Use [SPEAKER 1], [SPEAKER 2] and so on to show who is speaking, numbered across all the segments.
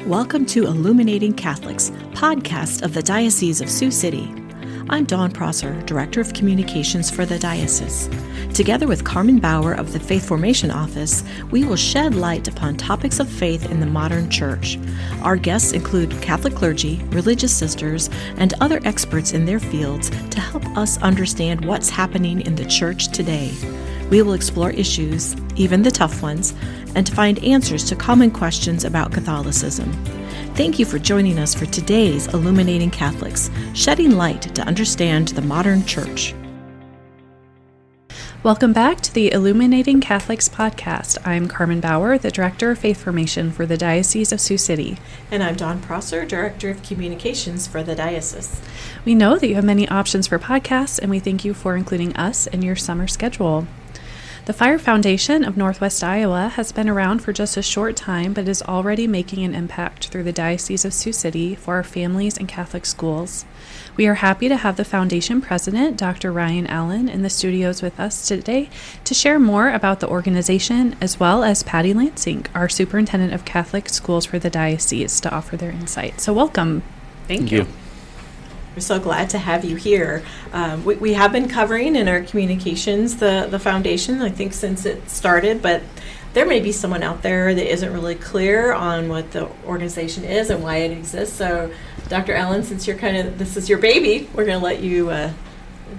[SPEAKER 1] Welcome to Illuminating Catholics, podcast of the Diocese of Sioux City. I'm Dawn Prosser, Director of Communications for the Diocese. Together with Carmen Bauer of the Faith Formation Office, we will shed light upon topics of faith in the modern church. Our guests include Catholic clergy, religious sisters, and other experts in their fields to help us understand what's happening in the church today. We will explore issues, even the tough ones, and to find answers to common questions about Catholicism. Thank you for joining us for today's Illuminating Catholics, shedding light to understand the modern church.
[SPEAKER 2] Welcome back to the Illuminating Catholics podcast. I'm Carmen Bauer, the Director of Faith Formation for the Diocese of Sioux City.
[SPEAKER 1] And I'm Dawn Prosser, Director of Communications for the Diocese.
[SPEAKER 2] We know that you have many options for podcasts, and we thank you for including us in your summer schedule. The Fire Foundation of Northwest Iowa has been around for just a short time, but is already making an impact through the Diocese of Sioux City for our families and Catholic schools. We are happy to have the Foundation President, Dr. Ryan Allen, in the studios with us today to share more about the organization, as well as Patty Lansink, our Superintendent of Catholic Schools for the Diocese, to offer their insight. So welcome.
[SPEAKER 1] Thank you. We're so glad to have you here. We have been covering in our communications the foundation, I think, since it started, but there may be someone out there that isn't really clear on what the organization is and why it exists. So, Dr. Allen, since this is your baby, we're going to let you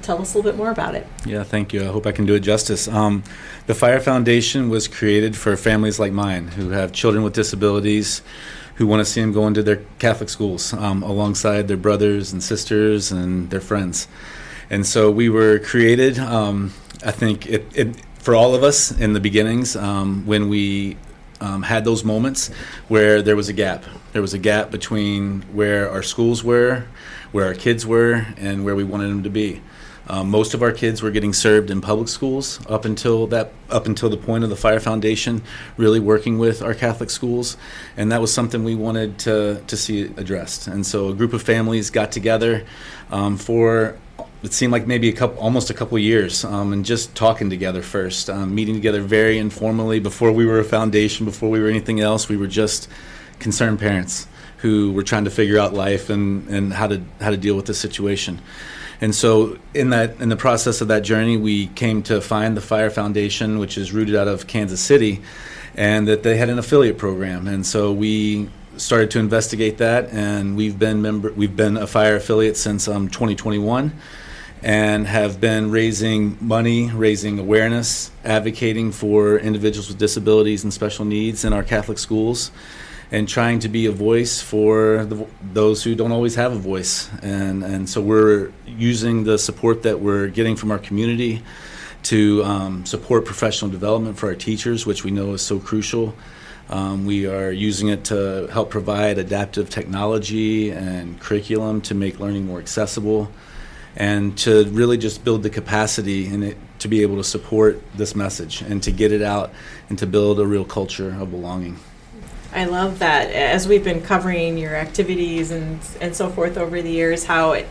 [SPEAKER 1] tell us a little bit more about it.
[SPEAKER 3] Yeah, thank you. I hope I can do it justice. The Fire Foundation was created for families like mine who have children with disabilities, who want to see them go into their Catholic schools alongside their brothers and sisters and their friends. And so we were created, I think, for all of us in the beginnings when we had those moments where there was a gap. There was a gap between where our schools were, where our kids were, and where we wanted them to be. Most of our kids were getting served in public schools up until the point of the Fire Foundation really working with our Catholic schools, and that was something we wanted to see addressed. And so a group of families got together for it seemed like maybe almost a couple years, and just talking together first, meeting together very informally. Before we were a foundation, before we were anything else, we were just concerned parents who were trying to figure out life and how to deal with the situation. And so in the process of that journey, we came to find the Fire Foundation, which is rooted out of Kansas City, and that they had an affiliate program. And so we started to investigate that, and we've been a Fire affiliate since 2021, and have been raising money, raising awareness, advocating for individuals with disabilities and special needs in our Catholic schools, and trying to be a voice for those who don't always have a voice. And so we're using the support that we're getting from our community to support professional development for our teachers, which we know is so crucial. We are using it to help provide adaptive technology and curriculum to make learning more accessible, and to really just build the capacity in it to be able to support this message and to get it out and to build a real culture of belonging.
[SPEAKER 1] I love that. As we've been covering your activities and so forth over the years, how it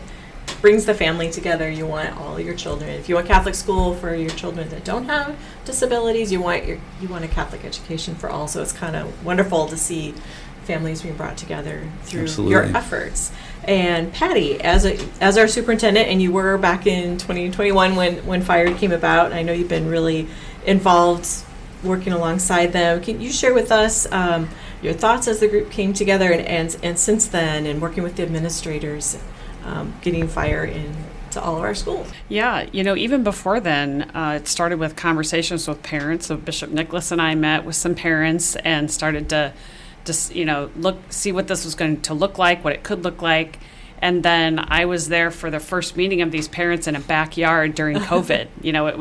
[SPEAKER 1] brings the family together. You want all your children. If you want Catholic school for your children that don't have disabilities, you want a Catholic education for all. So it's kind of wonderful to see families being brought together through
[SPEAKER 3] Absolutely.
[SPEAKER 1] Your efforts. And Patty, as our superintendent, and you were back in 2021 when Fire came about, and I know you've been really involved working alongside them. Can you share with us your thoughts as the group came together and since then, and working with the administrators, getting Fire into all of our schools?
[SPEAKER 4] Yeah, even before then, it started with conversations with parents. So Bishop Nicholas and I met with some parents and started to just, see what this was going to look like, what it could look like. And then I was there for the first meeting of these parents in a backyard during COVID.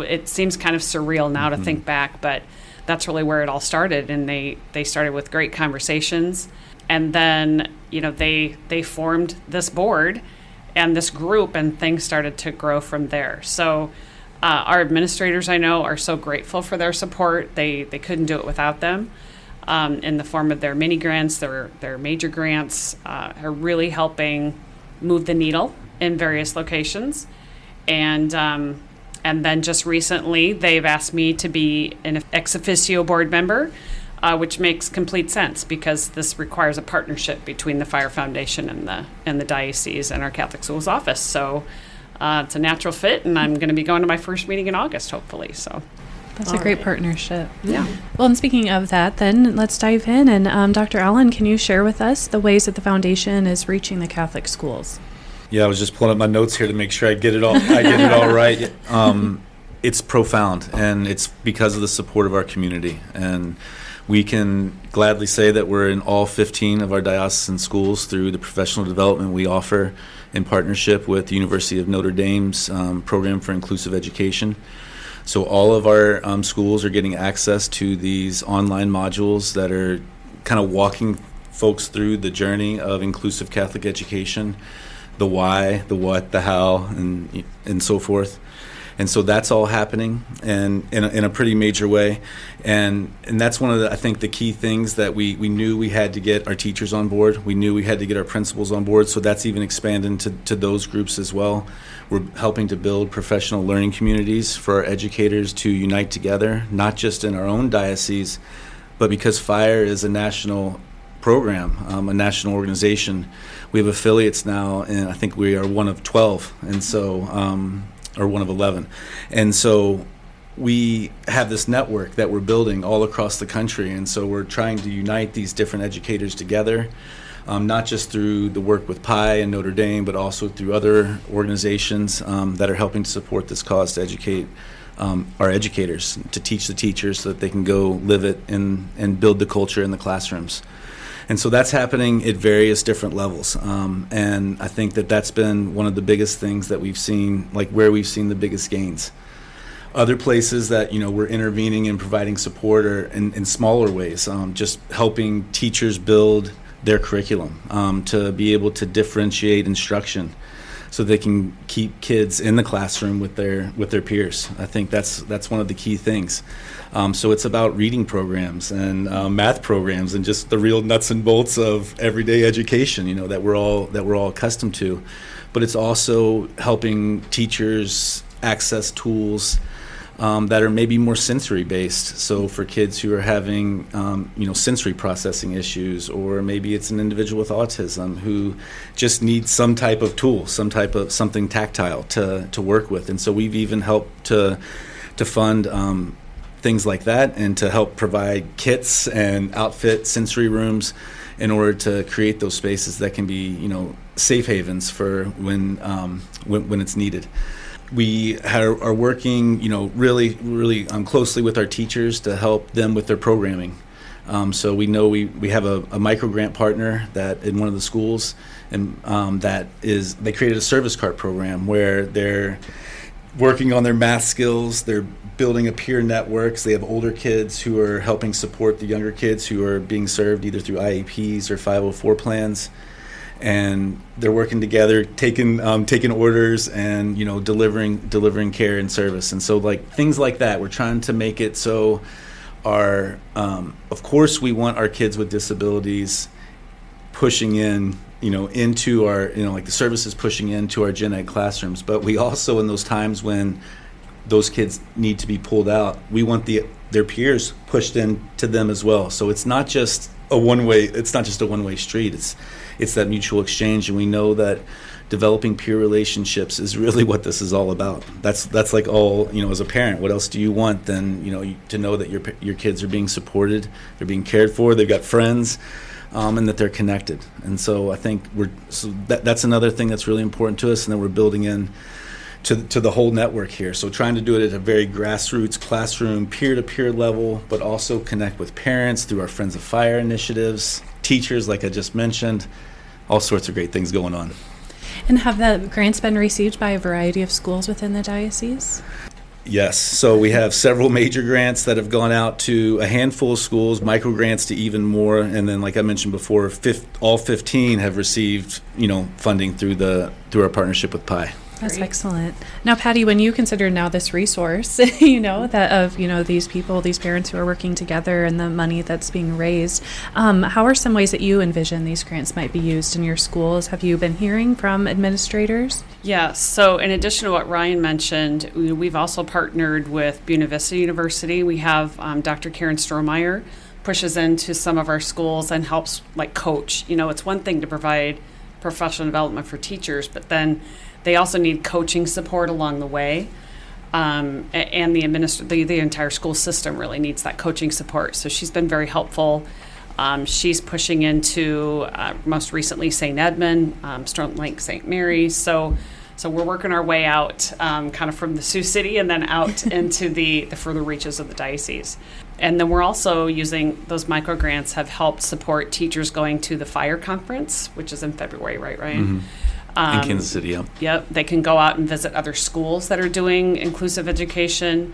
[SPEAKER 4] It seems kind of surreal now to think back, but that's really where it all started. And they started with great conversations. And then, they formed this board and this group, and things started to grow from there. So our administrators, I know, are so grateful for their support. They couldn't do it without them. In the form of their mini grants, their major grants, are really helping move the needle in various locations. And then just recently, they've asked me to be an ex officio board member which makes complete sense because this requires a partnership between the Fire Foundation and the Diocese and our Catholic Schools office. So it's a natural fit, and I'm going to be going to my first meeting in August, hopefully. So
[SPEAKER 2] that's a great partnership.
[SPEAKER 4] Yeah.
[SPEAKER 2] Well, and speaking of that, then let's dive in. And Dr. Allen, can you share with us the ways that the foundation is reaching the Catholic schools?
[SPEAKER 3] Yeah, I was just pulling up my notes here to make sure I get it all right. It's profound, and it's because of the support of our community. And we can gladly say that we're in all 15 of our diocesan schools through the professional development we offer in partnership with the University of Notre Dame's program for inclusive education. So all of our schools are getting access to these online modules that are kind of walking folks through the journey of inclusive Catholic education, the why, the what, the how, and so forth. And so that's all happening, and in a pretty major way, and that's one of the, I think, the key things that we knew we had to get our teachers on board. We knew we had to get our principals on board. So that's even expanding to those groups as well. We're helping to build professional learning communities for our educators to unite together, not just in our own diocese, but because FIRE is a national program, a national organization. We have affiliates now, and I think we are one of 12, and so. Or one of 11. And so we have this network that we're building all across the country, and so we're trying to unite these different educators together, not just through the work with PI and Notre Dame, but also through other organizations that are helping to support this cause to educate our educators, to teach the teachers so that they can go live it and build the culture in the classrooms. And so that's happening at various different levels. And I think that that's been one of the biggest things that we've seen, like where we've seen the biggest gains. Other places that, we're intervening and providing support are in smaller ways, just helping teachers build their curriculum to be able to differentiate instruction so they can keep kids in the classroom with their peers. I think that's one of the key things. So it's about reading programs and math programs and just the real nuts and bolts of everyday education, that we're all accustomed to. But it's also helping teachers access tools that are maybe more sensory based. So for kids who are having sensory processing issues, or maybe it's an individual with autism who just needs some type of tool, something tactile to work with. And so we've even helped to fund things like that, and to help provide kits and outfit sensory rooms in order to create those spaces that can be safe havens for when it's needed. We are working, really closely with our teachers to help them with their programming. So we know we have a micro grant partner that in one of the schools, and they created a service cart program where they're working on their math skills. They're building a peer networks. They have older kids who are helping support the younger kids who are being served either through IEPs or 504 plans. And they're working together, taking orders and delivering care and service. And so things like that, we're trying to make it so our of course we want our kids with disabilities pushing in into our the services pushing into our gen ed classrooms, but we also, in those times when those kids need to be pulled out, we want their peers pushed in to them as well. So it's not just a one-way street. It's that mutual exchange, and we know that developing peer relationships is really what this is all about. That's like all, as a parent, what else do you want than to know that your kids are being supported, they're being cared for, they've got friends, and that they're connected. And so I think that's another thing that's really important to us, and that we're building in to the whole network here. So trying to do it at a very grassroots classroom, peer-to-peer level, but also connect with parents through our Friends of Fire initiatives, teachers, like I just mentioned, all sorts of great things going on.
[SPEAKER 2] And have the grants been received by a variety of schools within the diocese?
[SPEAKER 3] Yes. So we have several major grants that have gone out to a handful of schools, micro grants to even more, and then, like I mentioned before, all 15 have received, funding through our partnership with PI.
[SPEAKER 2] That's excellent. Now, Patty, when you consider now this resource, that of, these people, these parents who are working together and the money that's being raised, how are some ways that you envision these grants might be used in your schools? Have you been hearing from administrators?
[SPEAKER 4] Yeah, so in addition to what Ryan mentioned, we've also partnered with Buena Vista University. We have Dr. Karen Strohmeyer pushes into some of our schools and helps like coach. It's one thing to provide professional development for teachers, but then they also need coaching support along the way. And the entire school system really needs that coaching support. So she's been very helpful. She's pushing into most recently St. Edmund, Stone Lake St. Mary's. So we're working our way out kind of from the Sioux City and then out into the further reaches of the diocese. And then we're also using those micro grants have helped support teachers going to the fire conference, which is in February, right, Ryan?
[SPEAKER 3] Mm-hmm. In Kansas City, yeah.
[SPEAKER 4] Yep. They can go out and visit other schools that are doing inclusive education.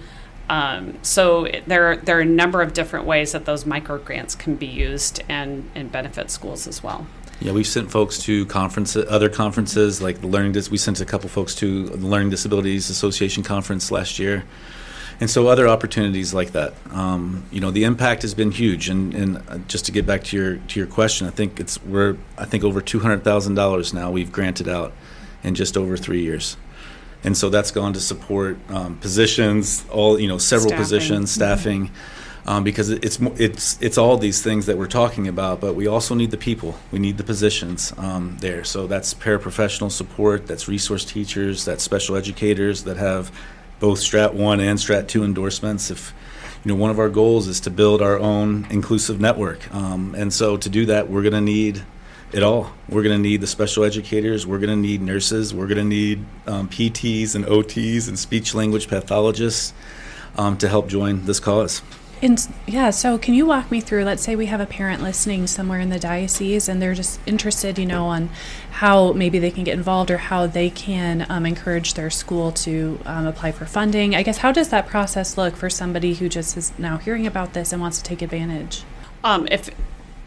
[SPEAKER 4] So there are a number of different ways that those micro grants can be used and benefit schools as well.
[SPEAKER 3] Yeah, we've sent folks to other conferences like we sent a couple folks to the Learning Disabilities Association conference last year, and so other opportunities like that. The impact has been huge, and just to get back to your question, I think we're over $200,000 now we've granted out in just over 3 years. And so that's gone to support positions, several
[SPEAKER 4] Staffing.
[SPEAKER 3] positions, staffing, because it's all these things that we're talking about. But we also need the people. We need the positions there. So that's paraprofessional support. That's resource teachers. That's special educators that have both Strat 1 and Strat 2 endorsements. If one of our goals is to build our own inclusive network, and so to do that, we're going to need it all. We're going to need the special educators. We're going to need nurses. We're going to need PTs and OTs and speech language pathologists to help join this cause.
[SPEAKER 2] So can you walk me through, let's say we have a parent listening somewhere in the diocese and they're just interested, on how maybe they can get involved or how they can encourage their school to apply for funding. I guess, how does that process look for somebody who just is now hearing about this and wants to take advantage?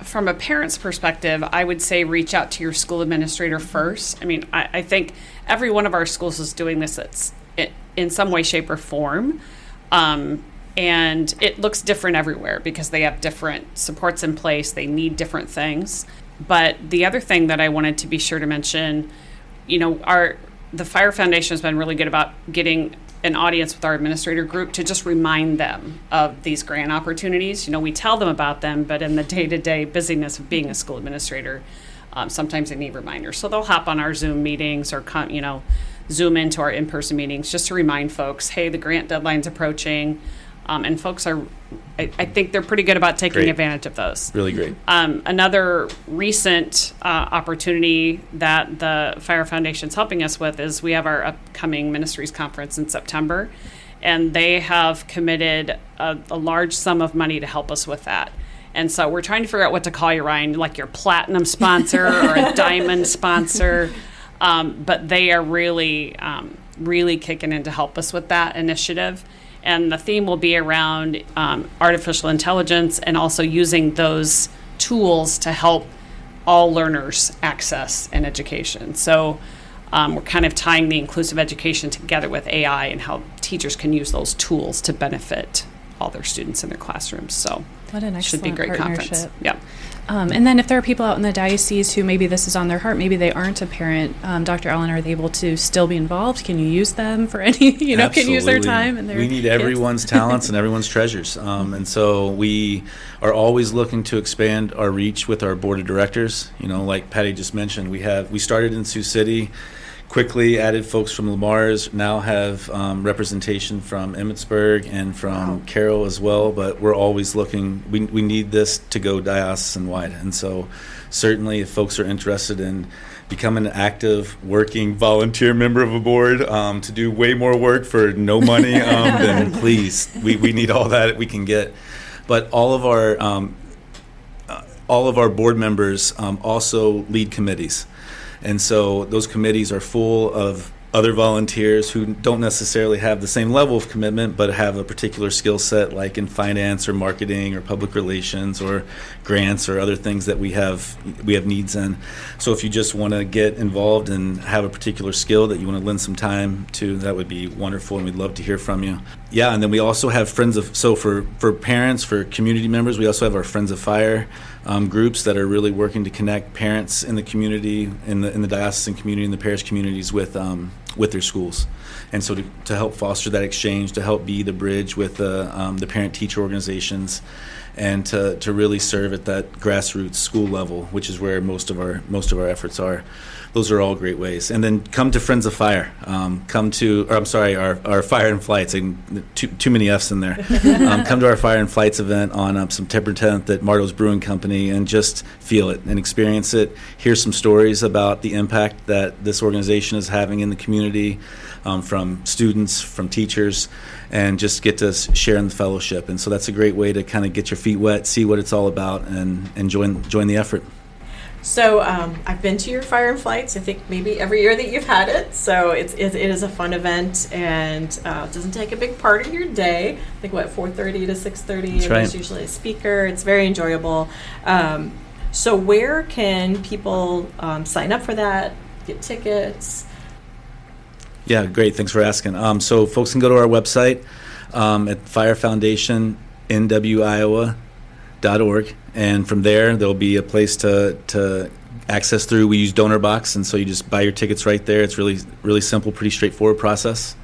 [SPEAKER 4] From a parent's perspective, I would say reach out to your school administrator first. I think every one of our schools is doing this in some way, shape, or form. And it looks different everywhere because they have different supports in place. They need different things. But the other thing that I wanted to be sure to mention, the Fire Foundation has been really good about getting an audience with our administrator group to just remind them of these grant opportunities. We tell them about them, but in the day-to-day busyness of being a school administrator, sometimes they need reminders. So they'll hop on our Zoom meetings or Zoom into our in-person meetings just to remind folks, hey, the grant deadline's approaching. And folks I think they're pretty good about taking advantage of those.
[SPEAKER 3] Really great.
[SPEAKER 4] Another recent opportunity that the Fire Foundation's helping us with is we have our upcoming ministries conference in September, and they have committed a large sum of money to help us with that. And so we're trying to figure out what to call you, Ryan, like your platinum sponsor or a diamond sponsor. But they are really kicking in to help us with that initiative. And the theme will be around artificial intelligence and also using those tools to help all learners access an education. So we're kind of tying the inclusive education together with AI and how teachers can use those tools to benefit all their students in their classrooms. So
[SPEAKER 2] what an excellent
[SPEAKER 4] should be a great conference. Yeah.
[SPEAKER 2] And then if there are people out in the diocese who maybe this is on their heart, maybe they aren't a parent, Dr. Allen, are they able to still be involved? Can you use them for any, can use their time and their
[SPEAKER 3] We need
[SPEAKER 2] kids?
[SPEAKER 3] Everyone's talents and everyone's treasures. And so we are always looking to expand our reach with our board of directors. Like Patty just mentioned, we started in Sioux City, quickly added folks from Lamar's, now have representation from Emmitsburg and from Carroll as well, but we're always looking, we need this to go diocesan-wide. And so certainly if folks are interested in becoming an active, working, volunteer member of a board to do way more work for no money, then please, we need all that we can get. But all of our board members also lead committees. And so those committees are full of other volunteers who don't necessarily have the same level of commitment, but have a particular skill set, like in finance or marketing or public relations or grants or other things that we have needs in. So if you just want to get involved and have a particular skill that you want to lend some time to, that would be wonderful, and we'd love to hear from you. Yeah, and then we also have for parents, for community members, we also have our Friends of Fire groups that are really working to connect parents in the community, in the diocesan community, in the parish communities with their schools. And so to help foster that exchange, to help be the bridge with the parent-teacher organizations, and to really serve at that grassroots school level, which is where most of our efforts are. Those are all great ways. And then come to Friends of Fire. Our Fire and Flights. Too many F's in there. Come to our Fire and Flights event on September 10th at Marto's Brewing Company and just feel it and experience it. Hear some stories about the impact that this organization is having in the community, from students, from teachers, and just get to share in the fellowship. And so that's a great way to kind of get your feet wet, see what it's all about, and join the effort.
[SPEAKER 1] So I've been to your Fire and Flights, I think maybe every year that you've had it. So it is a fun event, and it doesn't take a big part of your day. I think, 4:30 to 6:30, and
[SPEAKER 3] right.
[SPEAKER 1] There's usually a speaker. It's very enjoyable. So where can people sign up for that, get tickets?
[SPEAKER 3] Yeah, great. Thanks for asking. So folks can go to our website at firefoundationnwiowa.org. And from there'll be a place to access through. We use Donor Box, and so you just buy your tickets right there. It's really, really simple, pretty straightforward process.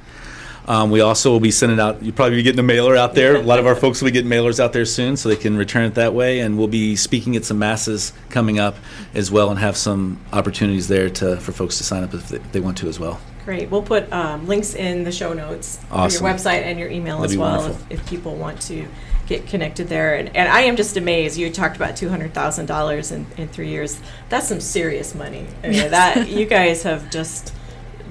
[SPEAKER 3] We also will be sending out, you'll probably be getting a mailer out there. A lot of our folks will be getting mailers out there soon, so they can return it that way. And we'll be speaking at some masses coming up as well, and have some opportunities there for folks to sign up if they want to as well.
[SPEAKER 1] Great. We'll put links in the show notes
[SPEAKER 3] Awesome.
[SPEAKER 1] for your website and your email
[SPEAKER 3] That'd
[SPEAKER 1] as
[SPEAKER 3] be
[SPEAKER 1] well
[SPEAKER 3] wonderful.
[SPEAKER 1] if people want to get connected there. And I am just amazed. You talked about $200,000 in 3 years. That's some serious money. I mean, that you guys have just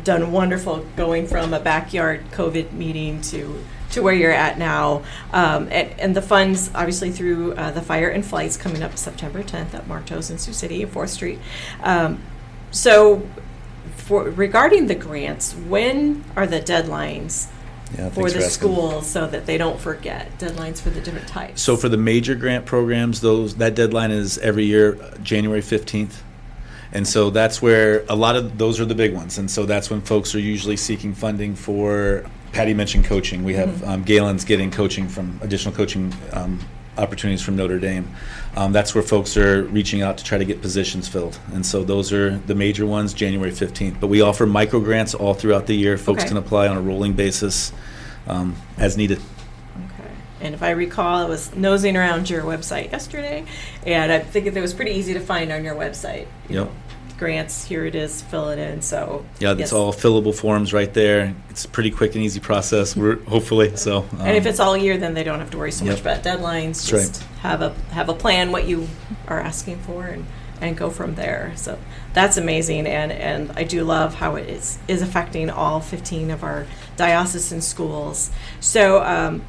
[SPEAKER 1] done wonderful, going from a backyard COVID meeting to where you're at now. And the funds, obviously, through the Fire and Flights coming up September 10th at Marto's in Sioux City, 4th Street. So regarding the grants, when are the deadlines for the schools so that they don't forget deadlines for the different types?
[SPEAKER 3] So for the major grant programs, that deadline is every year, January 15th. And so that's where a lot of those are the big ones. And so that's when folks are usually seeking funding for, Patty mentioned coaching. We have Galen's getting additional coaching opportunities from Notre Dame. That's where folks are reaching out to try to get positions filled. And so those are the major ones, January 15th. But we offer micro grants all throughout the year. Folks can apply on a rolling basis as needed.
[SPEAKER 1] Okay. And if I recall, I was nosing around your website yesterday, and I think it was pretty easy to find on your website. You know, grants, here it is, fill it in. So
[SPEAKER 3] yeah, it's all fillable forms right there. It's a pretty quick and easy process, hopefully. So
[SPEAKER 1] and if it's all year, then they don't have to worry so much about deadlines.
[SPEAKER 3] That's
[SPEAKER 1] Just have a plan, what you are asking for, and go from there. So that's amazing, and I do love how it is affecting all 15 of our diocesan schools. So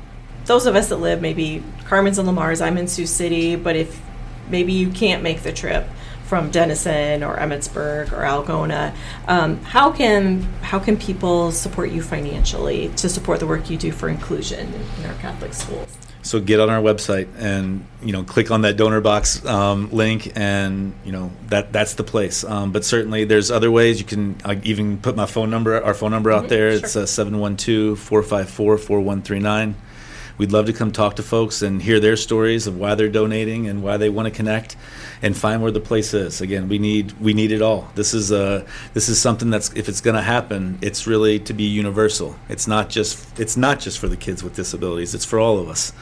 [SPEAKER 1] those of us that live, maybe Carmen's in Lamar's, I'm in Sioux City, but if maybe you can't make the trip from Denison or Emmitsburg or Algona, how can people support you financially to support the work you do for inclusion in our Catholic schools?
[SPEAKER 3] So get on our website and click on that donor box link, and that's the place. But certainly there's other ways. You can even put our phone number out there. Sure. It's 712-454-4139. We'd love to come talk to folks and hear their stories of why they're donating and why they want to connect, and find where the place is. Again, we need it all. This is something that's, if it's going to happen, it's really to be universal. It's not just for the kids with disabilities. It's for all of us.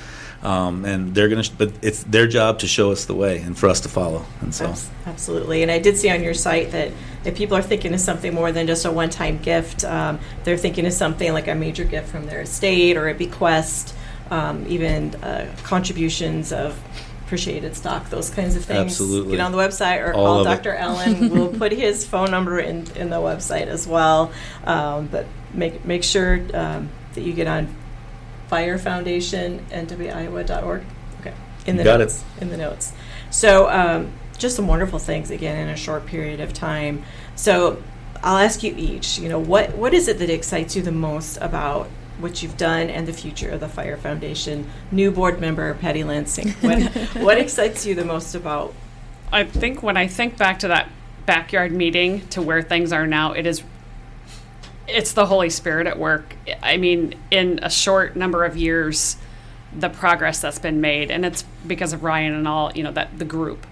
[SPEAKER 3] And but it's their job to show us the way and for us to follow. And so
[SPEAKER 1] absolutely. And I did see on your site that if people are thinking of something more than just a one-time gift, they're thinking of something like a major gift from their estate or a bequest. Even contributions of appreciated stock, those kinds of things.
[SPEAKER 3] Absolutely.
[SPEAKER 1] Get on the website or call Dr. Allen. We'll put his phone number in the website as well. But make sure that you get on firefoundationnwiowa.org. Okay. In the notes. So just some wonderful things, again, in a short period of time. So I'll ask you each, what is it that excites you the most about what you've done and the future of the Fire Foundation? New board member Patty Lansink, what excites you the most about?
[SPEAKER 4] I think when I think back to that backyard meeting to where things are now, it's the Holy Spirit at work. I mean, in a short number of years, the progress that's been made, and it's because of Ryan and all, that the group,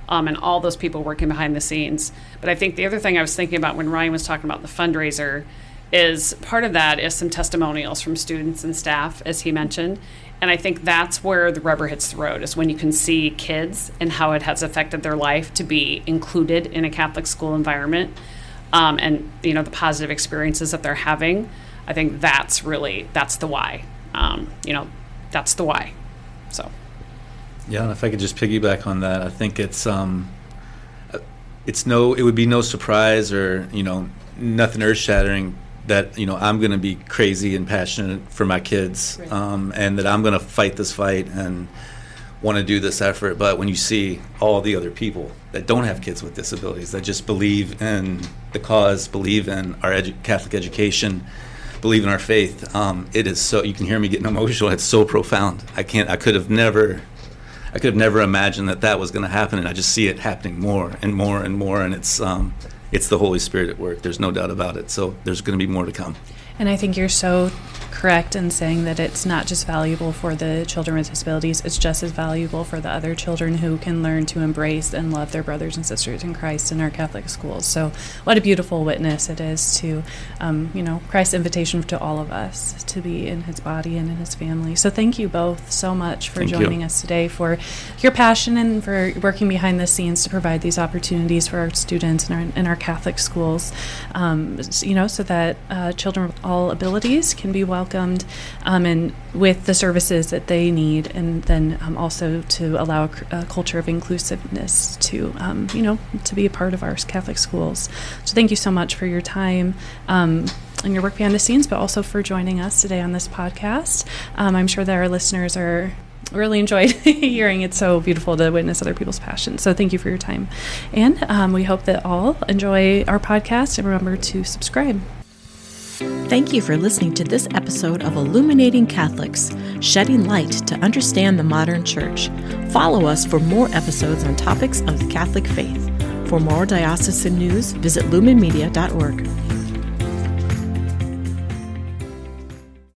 [SPEAKER 4] and all those people working behind the scenes. But I think the other thing I was thinking about when Ryan was talking about the fundraiser, is part of that is some testimonials from students and staff, as he mentioned. And I think that's where the rubber hits the road, is when you can see kids and how it has affected their life to be included in a Catholic school environment, and the positive experiences that they're having. I think that's the why. That's the why. So.
[SPEAKER 3] Yeah, and if I could just piggyback on that, I think it would be no surprise or nothing earth-shattering that I'm going to be crazy and passionate for my kids, right. And that I'm going to fight this fight and want to do this effort. But when you see all the other people that don't have kids with disabilities, that just believe in the cause, believe in our Catholic education, believe in our faith, it is so, you can hear me getting emotional. It's so profound. I could have never imagined that was going to happen, and I just see it happening more and more and more, and it's the Holy Spirit at work. There's no doubt about it. So there's going to be more to come.
[SPEAKER 2] And I think you're so correct in saying that it's not just valuable for the children with disabilities, it's just as valuable for the other children who can learn to embrace and love their brothers and sisters in Christ in our Catholic schools. So what a beautiful witness it is to, Christ's invitation to all of us to be in his body and in his family. So thank you both so much for joining us today, for your passion and for working behind the scenes to provide these opportunities for our students in our Catholic schools, so that children with all abilities can be welcomed and with the services that they need, and then also to allow a culture of inclusiveness to be a part of our Catholic schools. So thank you so much for your time and your work behind the scenes, but also for joining us today on this podcast. I'm sure that our listeners are really enjoyed hearing. It's so beautiful to witness other people's passion. So thank you for your time. And we hope that all enjoy our podcast, and remember to subscribe.
[SPEAKER 1] Thank you for listening to this episode of Illuminating Catholics, shedding light to understand the modern church. Follow us for more episodes on topics of the Catholic faith. For more diocesan news, visit lumenmedia.org.